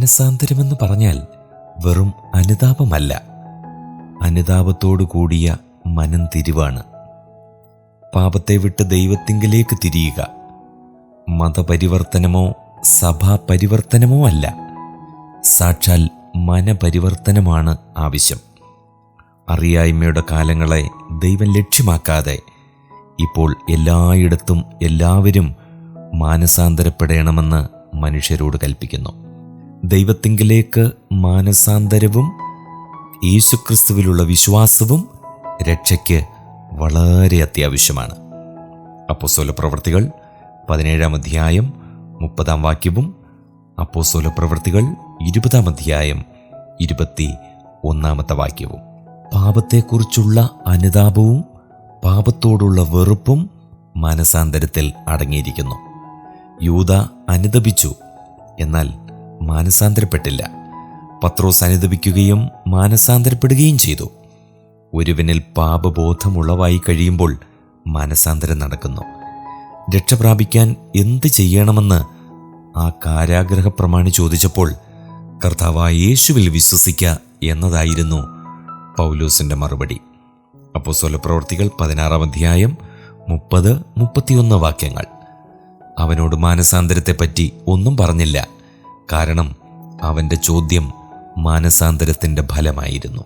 മാനസാന്തരമെന്ന് പറഞ്ഞാൽ വെറും അനുതാപമല്ല, അനുതാപത്തോടു കൂടിയ മനംതിരിവാണ്. പാപത്തെ വിട്ട് ദൈവത്തിങ്കലേക്ക് തിരിയുക. മതപരിവർത്തനമോ സഭാപരിവർത്തനമോ അല്ല, സാക്ഷാൽ മനപരിവർത്തനമാണ് ആവശ്യം. അറിയായ്മയുടെ കാലങ്ങളെ ദൈവം ലക്ഷ്യമാക്കാതെ ഇപ്പോൾ എല്ലായിടത്തും എല്ലാവരും മാനസാന്തരപ്പെടണമെന്ന് മനുഷ്യരോട് കൽപ്പിക്കുന്നു. ദൈവത്തിങ്കലേക്ക് മാനസാന്തരവും യേശുക്രിസ്തുവിലുള്ള വിശ്വാസവും രക്ഷയ്ക്ക് വളരെ അത്യാവശ്യമാണ്. അപ്പോസ്തലപ്രവൃത്തികൾ 17-ാം അധ്യായം 30-ാം വാക്യവും അപ്പോസ്തലപ്രവൃത്തികൾ 20-ാം അധ്യായം 21-ാമത്തെ വാക്യവും. പാപത്തെക്കുറിച്ചുള്ള അനുതാപവും പാപത്തോടുള്ള വെറുപ്പും മാനസാന്തരത്തിൽ അടങ്ങിയിരിക്കുന്നു. യൂദ അനുതപിച്ചു, എന്നാൽ മാനസാന്തരപ്പെട്ടില്ല. പത്രോസ് അനുതപിക്കുകയും മാനസാന്തരപ്പെടുകയും ചെയ്തു. ഒരുവനിൽ പാപബോധമുളവായി കഴിയുമ്പോൾ മാനസാന്തരം നടക്കുന്നു. രക്ഷ പ്രാപിക്കാൻ എന്ത് ചെയ്യണമെന്ന് ആ കാരാഗ്രഹ പ്രമാണി ചോദിച്ചപ്പോൾ കർത്താവായ യേശുവിൽ വിശ്വസിക്കുക എന്നതായിരുന്നു പൗലോസിൻ്റെ മറുപടി. അപ്പോസ്തലപ്രവൃത്തികൾ 16-ാം അധ്യായം 30-31 വാക്യങ്ങൾ. അവനോട് മാനസാന്തരത്തെപ്പറ്റി ഒന്നും പറഞ്ഞില്ല, കാരണം അവൻ്റെ ചോദ്യം മാനസാന്തരത്തിൻ്റെ ഫലമായിരുന്നു.